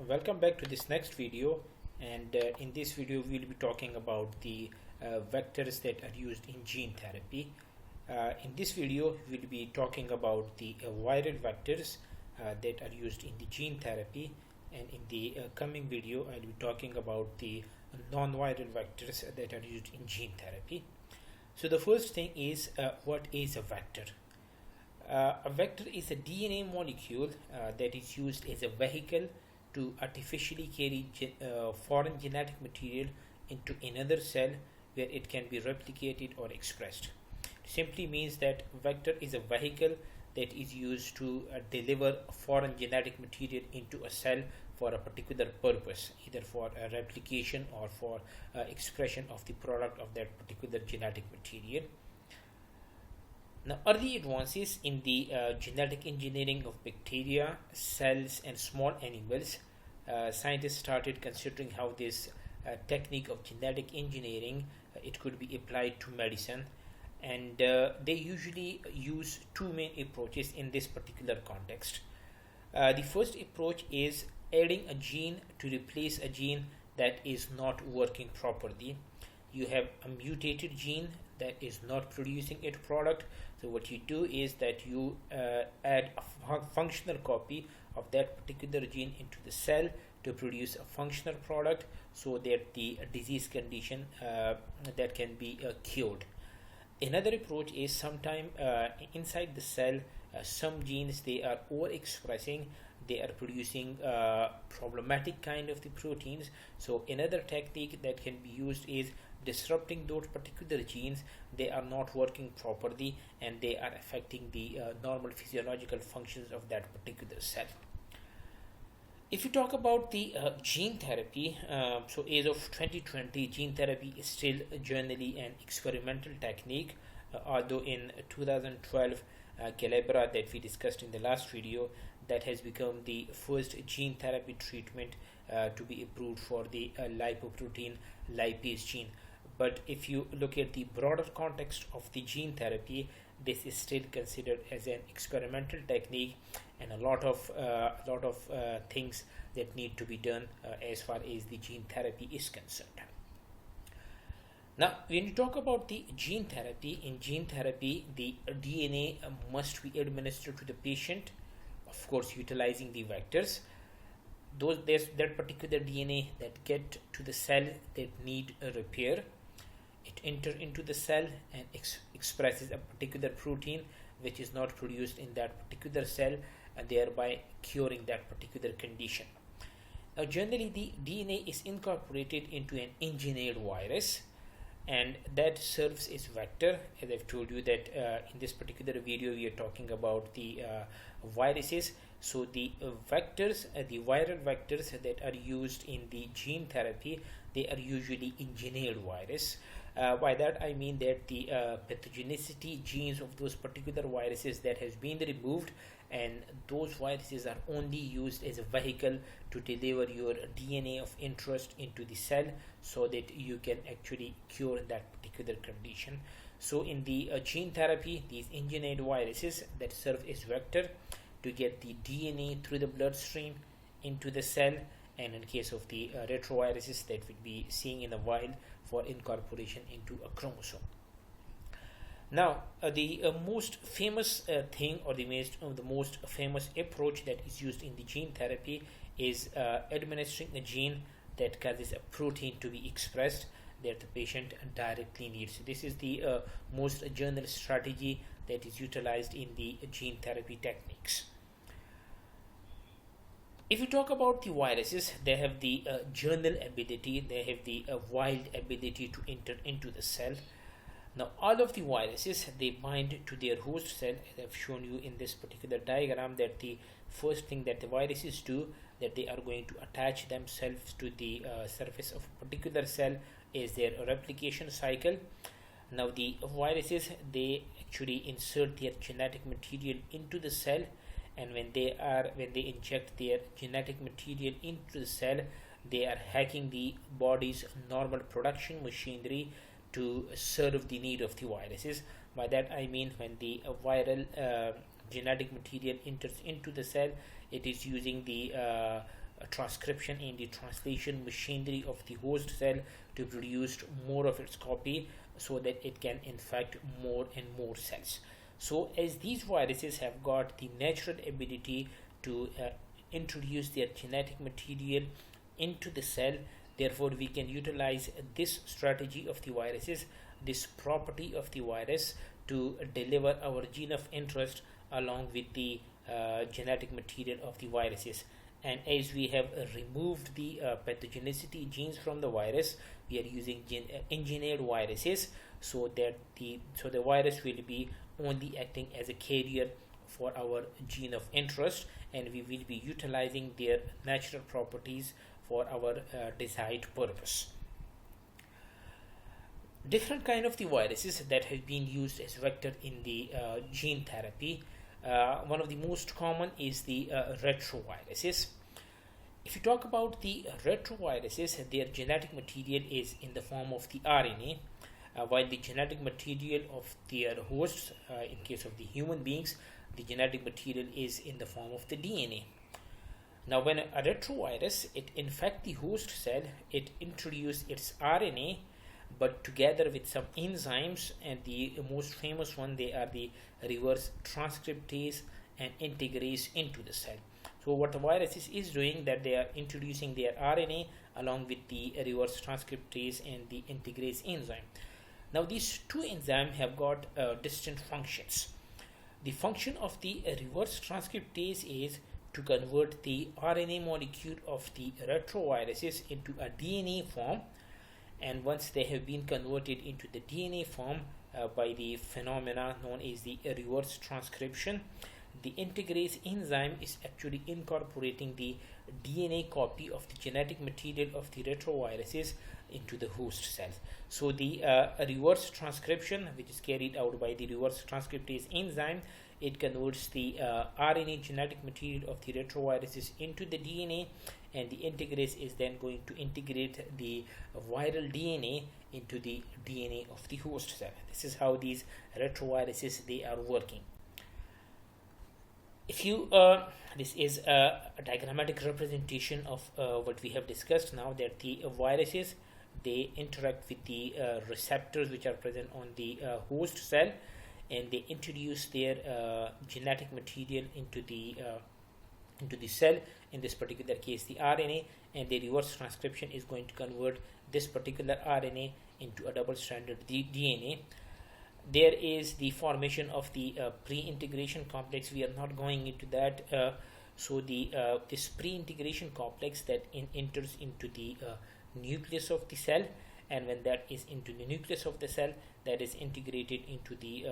Welcome back to this next video, and in this video we'll be talking about the vectors that are used in gene therapy. In this video we'll be talking about the viral vectors that are used in the gene therapy, and in the coming video I'll be talking about the non-viral vectors that are used in gene therapy. So the first thing is, what is a vector? A vector is a DNA molecule that is used as a vehicle to artificially carry foreign genetic material into another cell where it can be replicated or expressed. It simply means that vector is a vehicle that is used to deliver foreign genetic material into a cell for a particular purpose, either for replication or for expression of the product of that particular genetic material. Now, early advances in the genetic engineering of bacteria, cells, and small animals, scientists started considering how this technique of genetic engineering it could be applied to medicine, and they usually use two main approaches in this particular context. The first approach is adding a gene to replace a gene that is not working properly. You have a mutated gene that is not producing its product. So what you do is that you add a functional copy of that particular gene into the cell to produce a functional product, so that the disease condition that can be cured. Another approach is sometime inside the cell, some genes they are overexpressing, they are producing problematic kind of the proteins. So another technique that can be used is disrupting those particular genes. They are not working properly and they are affecting the normal physiological functions of that particular cell. If you talk about the gene therapy, so as of 2020, gene therapy is still generally an experimental technique, although in 2012, Calibra that we discussed in the last video, that has become the first gene therapy treatment to be approved for the lipoprotein lipase gene. But if you look at the broader context of the gene therapy, this is still considered as an experimental technique, and a lot of things that need to be done as far as the gene therapy is concerned. Now, when you talk about the gene therapy, in gene therapy, the DNA must be administered to the patient, of course, utilizing the vectors. There's that particular DNA that get to the cell that need a repair. It enters into the cell and expresses a particular protein which is not produced in that particular cell, and thereby curing that particular condition. Now, generally, the DNA is incorporated into an engineered virus, and that serves as vector. As I've told you that in this particular video we are talking about the viruses. So the vectors, the viral vectors that are used in the gene therapy, they are usually engineered virus. By that I mean that the pathogenicity genes of those particular viruses that has been removed, and those viruses are only used as a vehicle to deliver your DNA of interest into the cell, so that you can actually cure that particular condition. So in the gene therapy, these engineered viruses that serve as vector to get the DNA through the bloodstream into the cell, and in case of the retroviruses that we'll be seeing in a while, for incorporation into a chromosome. Now, the most famous thing, or the most famous approach that is used in the gene therapy is administering a gene that causes a protein to be expressed that the patient directly needs. So this is the most general strategy that is utilized in the gene therapy techniques. If you talk about the viruses, they have the general ability, they have the wild ability to enter into the cell. Now, all of the viruses, they bind to their host cell, as I've shown you in this particular diagram, that the first thing that the viruses do, that they are going to attach themselves to the surface of a particular cell is their replication cycle. Now, the viruses, they actually insert their genetic material into the cell, and when they inject their genetic material into the cell, they are hacking the body's normal production machinery to serve the need of the viruses. By that I mean, when the viral genetic material enters into the cell, it is using the transcription and the translation machinery of the host cell to produce more of its copy so that it can infect more and more cells. So as these viruses have got the natural ability to introduce their genetic material into the cell, therefore we can utilize this strategy of the viruses, this property of the virus, to deliver our gene of interest along with the genetic material of the viruses. And as we have removed the pathogenicity genes from the virus, we are using engineered viruses, so that the virus will be only acting as a carrier for our gene of interest, and we will be utilizing their natural properties for our desired purpose. Different kind of the viruses that have been used as vector in the gene therapy. One of the most common is the retroviruses. If you talk about the retroviruses, their genetic material is in the form of the RNA, while the genetic material of their hosts, in case of the human beings, the genetic material is in the form of the DNA. Now, when a retrovirus it infects the host cell, it introduces its RNA, but together with some enzymes, and the most famous one, they are the reverse transcriptase and integrase into the cell. So what the virus is doing, that they are introducing their RNA along with the reverse transcriptase and the integrase enzyme. Now these two enzymes have got distinct functions. The function of the reverse transcriptase is to convert the RNA molecule of the retroviruses into a DNA form, and once they have been converted into the DNA form by the phenomena known as the reverse transcription, the integrase enzyme is actually incorporating the DNA copy of the genetic material of the retroviruses into the host cells. So the reverse transcription, which is carried out by the reverse transcriptase enzyme, it converts the RNA genetic material of the retroviruses into the DNA, and the integrase is then going to integrate the viral DNA into the DNA of the host cell. This is how these retroviruses they are working. If you this is a diagrammatic representation of what we have discussed now, that the viruses they interact with the receptors which are present on the host cell, and they introduce their genetic material into the cell, in this particular case the RNA, and the reverse transcription is going to convert this particular RNA into a double-stranded DNA. There is the formation of the pre-integration complex. We are not going into that. So the this pre-integration complex that enters into the nucleus of the cell, and when that is into the nucleus of the cell, that is integrated into the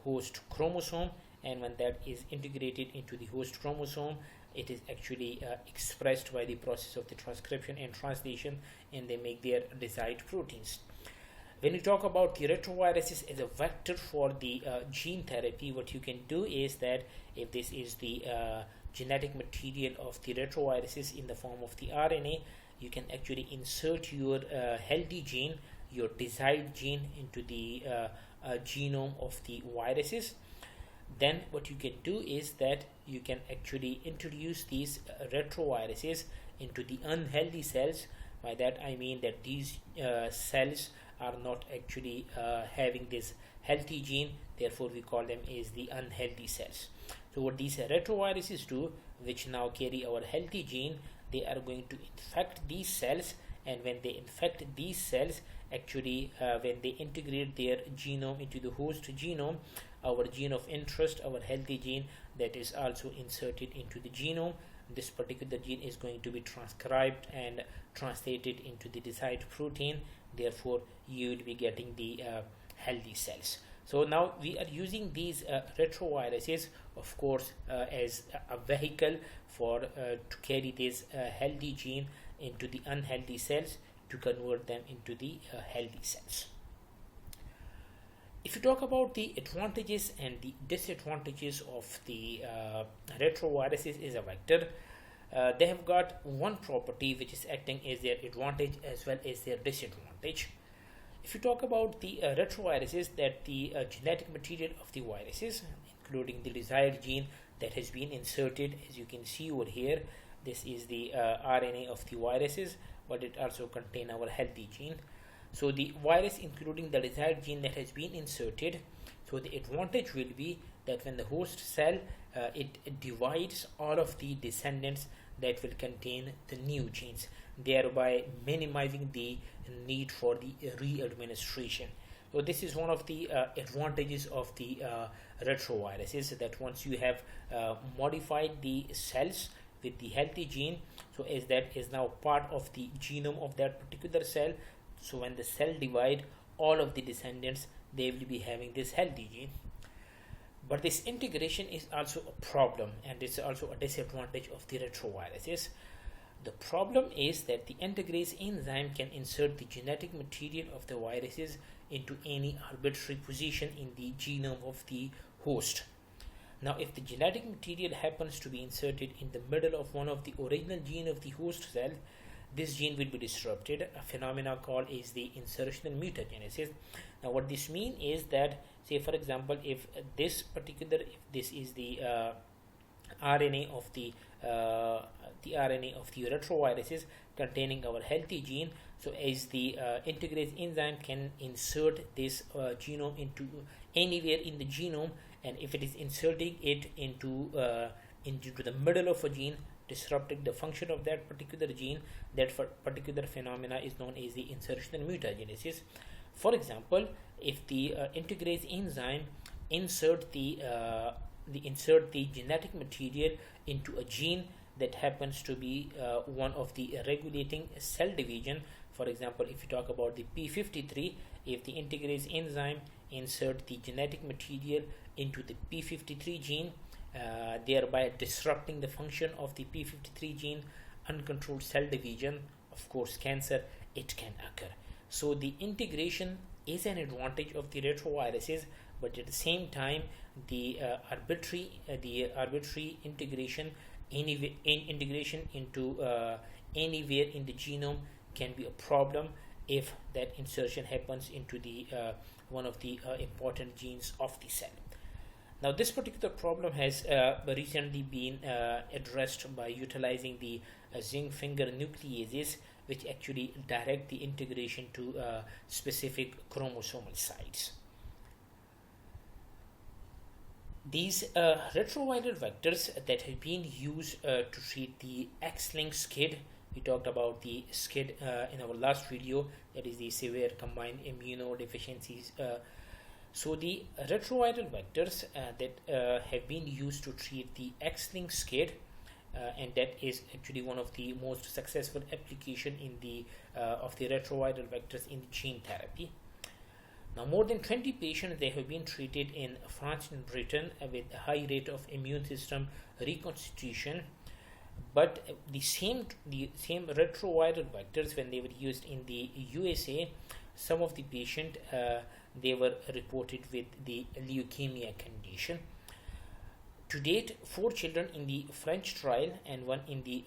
host chromosome, and when that is integrated into the host chromosome, it is actually expressed by the process of the transcription and translation, and they make their desired proteins. When you talk about the retroviruses as a vector for the gene therapy, what you can do is that if this is the genetic material of the retroviruses in the form of the RNA, you can actually insert your healthy gene, your desired gene, into the genome of the viruses. Then what you can do is that you can actually introduce these retroviruses into the unhealthy cells. By that I mean that these cells are not actually having this healthy gene, therefore we call them as the unhealthy cells. So what these retroviruses do, which now carry our healthy gene, they are going to infect these cells, and when they infect these cells, actually when they integrate their genome into the host genome, our gene of interest, our healthy gene, that is also inserted into the genome. This particular gene is going to be transcribed and translated into the desired protein, therefore you will be getting the healthy cells. So now we are using these retroviruses, of course, as a vehicle for to carry this healthy gene into the unhealthy cells to convert them into the healthy cells. If you talk about the advantages and the disadvantages of the retroviruses as a vector, they have got one property which is acting as their advantage as well as their disadvantage. If you talk about the retroviruses, that the genetic material of the viruses, including the desired gene that has been inserted, as you can see over here, This is the RNA of the viruses, but it also contains our healthy gene. So the virus, including the desired gene that has been inserted, so the advantage will be that when the host cell it divides all of the descendants that will contain the new genes, thereby minimizing the need for the re-administration. So this is one of the advantages of the retroviruses, that once you have modified the cells with the healthy gene, so as that is now part of the genome of that particular cell, so when the cell divide, all of the descendants, they will be having this healthy gene. But this integration is also a problem, and it's also a disadvantage of the retroviruses. The problem is that the integrase enzyme can insert the genetic material of the viruses into any arbitrary position in the genome of the host. Now, if the genetic material happens to be inserted in the middle of one of the original gene of the host cell, this gene will be disrupted. A phenomena called is the insertional mutagenesis. Now, what this means is that, say for example, if this is the RNA of the RNA of the retroviruses containing our healthy gene, so as the integrase enzyme can insert this genome into anywhere in the genome, and if it is inserting it into the middle of a gene, disrupting the function of that particular gene, that particular phenomena is known as the insertional mutagenesis. For example, if the integrase enzyme insert the genetic material into a gene that happens to be one of the regulating cell division, for example, if you talk about the P53, if the integrase enzyme insert the genetic material into the P53 gene, thereby disrupting the function of the P53 gene, uncontrolled cell division, of course cancer, it can occur. So the integration is an advantage of the retroviruses, but at the same time the arbitrary integration integration into anywhere in the genome can be a problem if that insertion happens into the one of the important genes of the cell. Now, this particular problem has recently been addressed by utilizing the zinc finger nucleases, which actually direct the integration to specific chromosomal sites. These retroviral vectors that have been used to treat the X-linked SCID, we talked about the SCID in our last video, that is the severe combined immunodeficiencies. So the retroviral vectors that have been used to treat the X-linked SCID, and that is actually one of the most successful application in the of the retroviral vectors in gene therapy. Now, more than 20 patients they have been treated in France and Britain with a high rate of immune system reconstitution. But the same retroviral vectors, when they were used in the USA, some of the patient they were reported with the leukemia condition. To date, 4 children in the French trial and 1 in the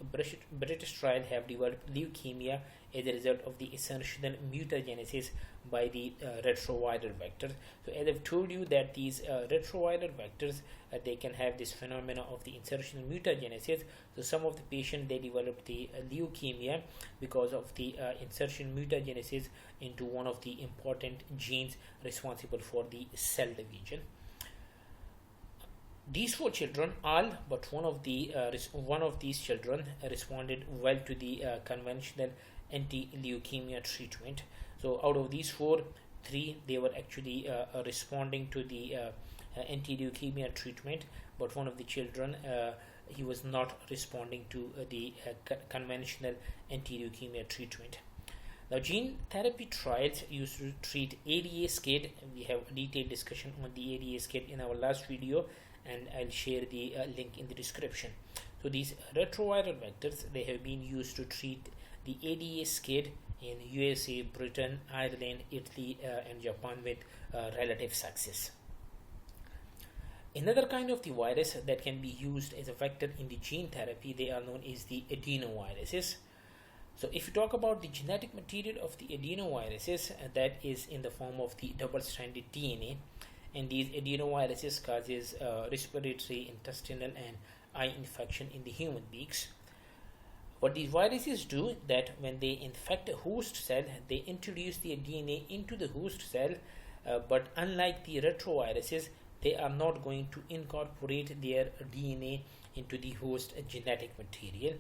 British trial have developed leukemia as a result of the insertional mutagenesis by the retroviral vectors. So as I've told you that these retroviral vectors, they can have this phenomena of the insertional mutagenesis. So some of the patients, they develop the leukemia because of the insertion mutagenesis into one of the important genes responsible for the cell division. These 4 children, all but one of these children responded well to the conventional anti-leukemia treatment. So out of these 4, 3 they were actually responding to the anti-leukemia treatment, but one of the children he was not responding to the conventional anti-leukemia treatment. Now, gene therapy trials used to treat ADA SCID. We have a detailed discussion on the ADA SCID in our last video, and I'll share the link in the description. So these retroviral vectors, they have been used to treat the ADA SCID in USA, Britain, Ireland, Italy, and Japan with relative success. Another kind of the virus that can be used as a vector in the gene therapy, they are known as the adenoviruses. So if you talk about the genetic material of the adenoviruses, that is in the form of the double-stranded DNA, and these adenoviruses causes respiratory, intestinal, and eye infection in the human beings. What these viruses do, that when they infect a host cell, they introduce their DNA into the host cell, but unlike the retroviruses, they are not going to incorporate their DNA into the host genetic material.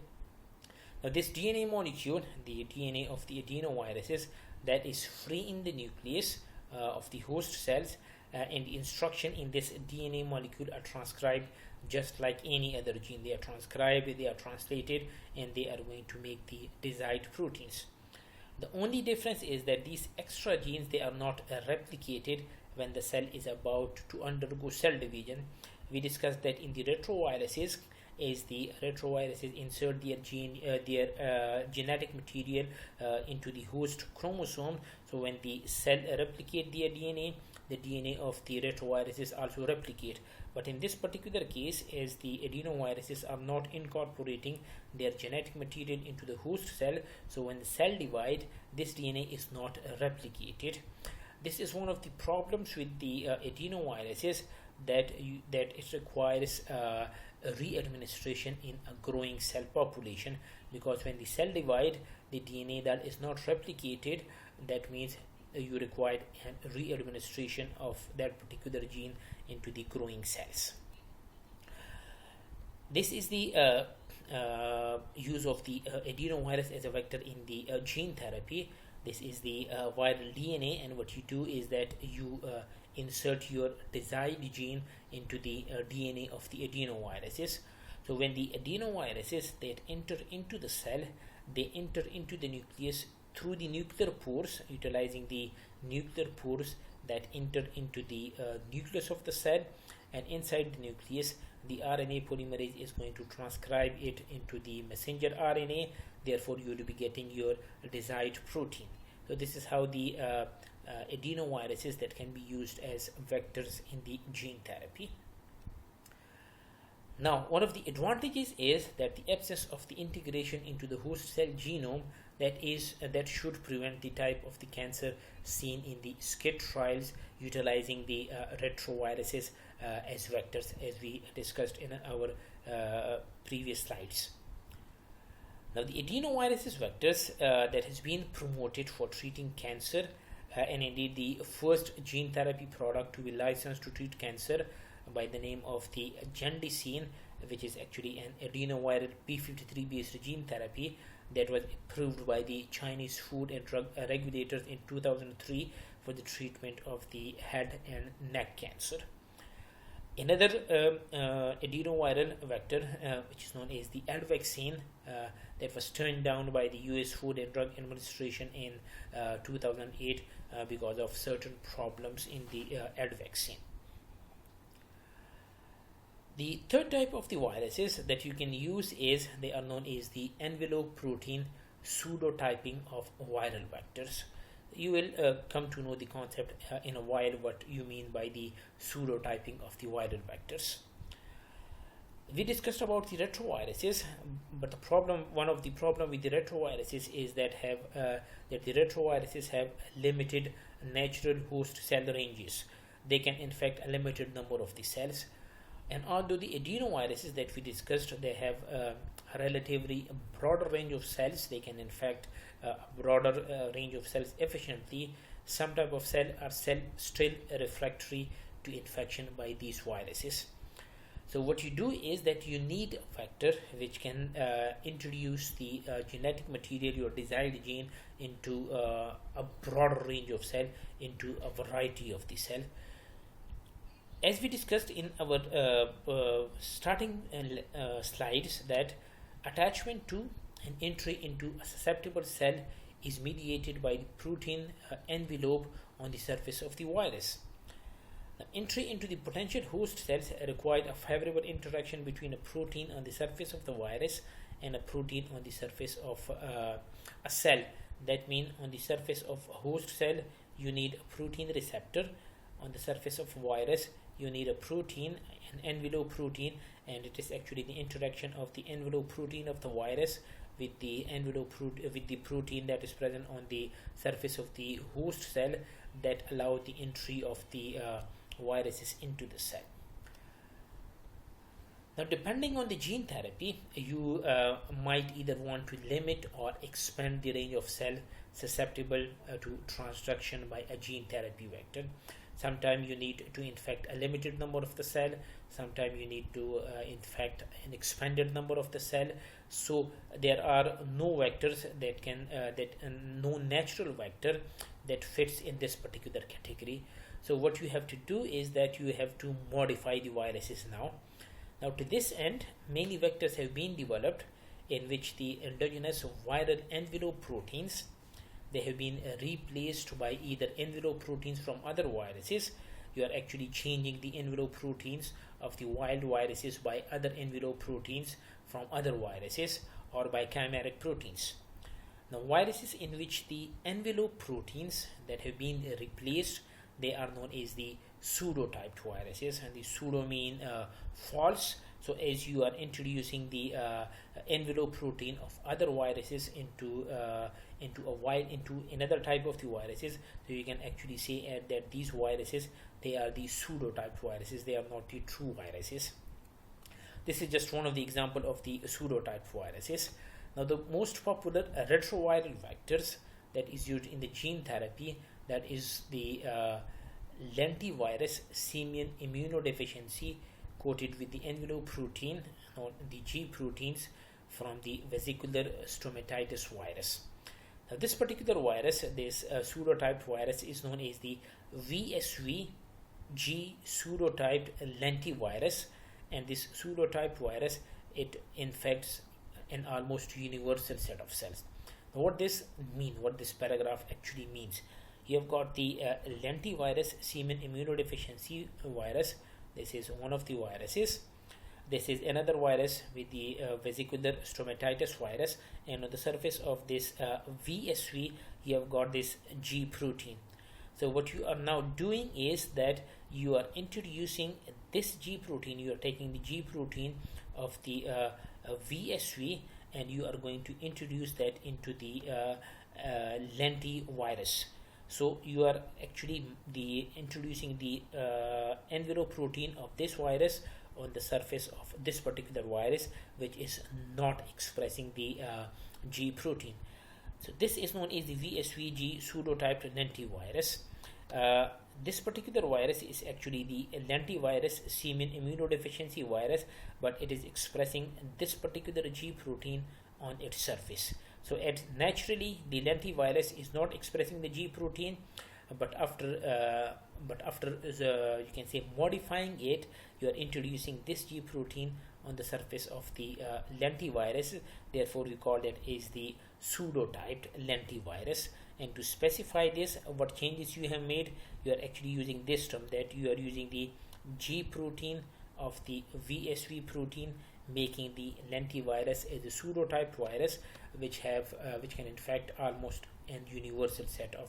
Now this DNA molecule, the DNA of the adenoviruses, that is free in the nucleus of the host cells, and the instruction in this DNA molecule are transcribed just like any other gene. They are transcribed, they are translated, and they are going to make the desired proteins. The only difference is that these extra genes, they are not replicated when the cell is about to undergo cell division. We discussed that in the retroviruses, is the retroviruses insert their genetic material into the host chromosome. So when the cell replicate their DNA, the DNA of the retroviruses also replicate. But in this particular case, as the adenoviruses are not incorporating their genetic material into the host cell, so when the cell divide, this DNA is not replicated. This is one of the problems with the adenoviruses, that it requires re-administration in a growing cell population, because when the cell divide, the DNA that is not replicated, that means you require re-administration of that particular gene into the growing cells. This is the use of the adenovirus as a vector in the gene therapy. This is the viral DNA, and what you do is that you insert your desired gene into the DNA of the adenoviruses. So when the adenoviruses that enter into the cell, they enter into the nucleus through the nuclear pores, utilizing the nuclear pores that enter into the nucleus of the cell, and inside the nucleus, the RNA polymerase is going to transcribe it into the messenger RNA. Therefore, you will be getting your desired protein. So this is how the adenoviruses that can be used as vectors in the gene therapy. Now, one of the advantages is that the absence of the integration into the host cell genome, that should prevent the type of the cancer seen in the SCID trials utilizing the retroviruses as vectors, as we discussed in our previous slides. Now, the adenoviruses vectors that has been promoted for treating cancer, and indeed the first gene therapy product to be licensed to treat cancer, by the name of the Gendicine, which is actually an adenoviral p53 based gene therapy that was approved by the Chinese Food and Drug regulators in 2003 for the treatment of the head and neck cancer. Another adenoviral vector, which is known as the vaccine, that was turned down by the US Food and Drug Administration in 2008 because of certain problems in the vaccine. The third type of the viruses that you can use is, they are known as the envelope protein pseudotyping of viral vectors. You will come to know the concept in a while, what you mean by the pseudotyping of the viral vectors. We discussed about the retroviruses, but one of the problem with the retroviruses is that the retroviruses have limited natural host cell ranges. They can infect a limited number of the cells. And although the adenoviruses that we discussed, they have a relatively broader range of cells, they can infect a broader range of cells efficiently. Some type of cell are still refractory to infection by these viruses. So what you do is that you need a vector which can introduce the genetic material, your desired gene, into a broader range of cell, into a variety of the cell. As we discussed in our starting slides, that attachment to and entry into a susceptible cell is mediated by the protein envelope on the surface of the virus. The entry into the potential host cells required a favorable interaction between a protein on the surface of the virus and a protein on the surface of a cell. That means on the surface of a host cell, you need a protein receptor. On the surface of a virus, you need a protein, an envelope protein, and it is actually the interaction of the envelope protein of the virus with the protein that is present on the surface of the host cell that allow the entry of the viruses into the cell. Now, depending on the gene therapy, you might either want to limit or expand the range of cell susceptible to transduction by a gene therapy vector. Sometimes you need to infect a limited number of the cell. Sometimes you need to infect an expanded number of the cell. So there are no vectors that can no natural vector that fits in this particular category. So what you have to do is that you have to modify the viruses now. Now, to this end, many vectors have been developed in which the endogenous viral envelope proteins, they have been replaced by either envelope proteins from other viruses. You are actually changing the envelope proteins of the wild viruses by other envelope proteins from other viruses, or by chimeric proteins. Now, viruses in which the envelope proteins that have been replaced, they are known as the pseudotyped viruses, and the pseudo mean false. So as you are introducing the envelope protein of other viruses into another type of the viruses, so you can actually say that these viruses, they are the pseudotyped viruses, they are not the true viruses. This is just one of the example of the pseudotyped viruses. Now, the most popular retroviral vectors that is used in the gene therapy, that is the Lentivirus simian immunodeficiency coated with the envelope protein, or the G proteins from the vesicular stomatitis virus. Now, this particular virus, this pseudotyped virus, is known as the VSV G pseudotyped lentivirus, and this pseudotyped virus, it infects an almost universal set of cells. Now, what this paragraph actually means, you have got the Lentivirus simian immunodeficiency virus. This is one of the viruses. This is another virus with the vesicular stomatitis virus, and on the surface of this VSV, you have got this G protein. So what you are now doing is that you are introducing this G protein, you are taking the G protein of the VSV, and you are going to introduce that into the lentivirus. So you are actually introducing the envelope protein of this virus on the surface of this particular virus, which is not expressing the G protein. So this is known as the VSVG pseudotyped lentivirus. This particular virus is actually the Lentivirus simian immunodeficiency virus, but it is expressing this particular G protein on its surface. So naturally, the lentivirus is not expressing the G protein, but after you can say modifying it, you are introducing this G protein on the surface of the lentivirus. Therefore, we call that is the pseudotyped lentivirus. And to specify this, what changes you have made, you are actually using this term, that you are using the G protein of the VSV protein, making the lentivirus as a pseudotyped virus, which can infect almost an universal set of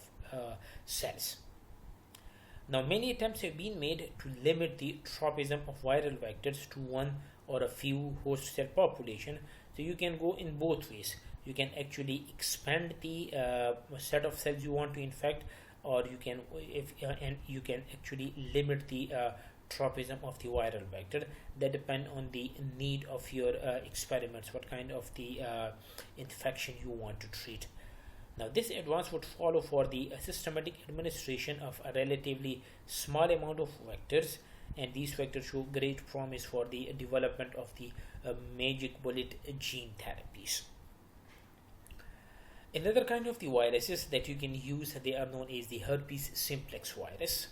cells. Now, many attempts have been made to limit the tropism of viral vectors to one or a few host cell population. So you can go in both ways. You can actually expand the set of cells you want to infect, or you can you can actually limit the tropism of the viral vector. That depend on the need of your experiments, what kind of the infection you want to treat. Now, this advance would follow for the systematic administration of a relatively small amount of vectors, and these vectors show great promise for the development of the magic bullet gene therapies. Another kind of the viruses that you can use, they are known as the herpes simplex virus.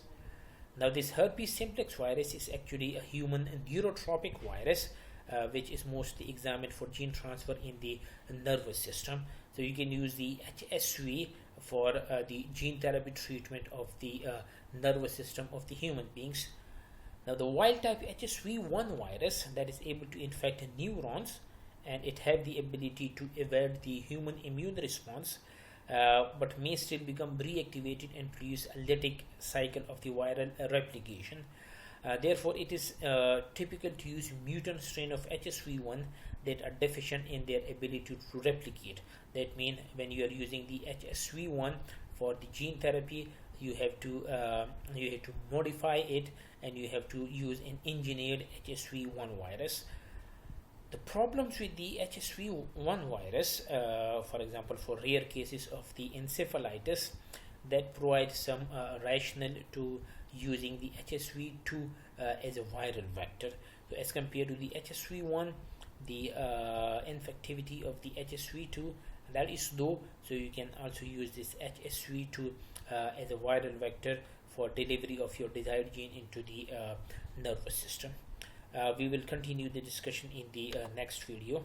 Now, this herpes simplex virus is actually a human neurotropic virus, which is mostly examined for gene transfer in the nervous system. So you can use the HSV for the gene therapy treatment of the nervous system of the human beings. Now, the wild type HSV1 virus that is able to infect neurons, and it have the ability to evade the human immune response, but may still become reactivated and produce a lytic cycle of the viral replication. Therefore, it is typical to use mutant strain of HSV1 that are deficient in their ability to replicate. That means when you are using the HSV1 for the gene therapy, you have to modify it, and you have to use an engineered HSV1 virus. The problems with the HSV1 virus, for example, for rare cases of the encephalitis, that provide some rationale to using the HSV2 as a viral vector. So as compared to the HSV1, the infectivity of the HSV2 that is low, so you can also use this HSV2 as a viral vector for delivery of your desired gene into the nervous system. We will continue the discussion in the next video.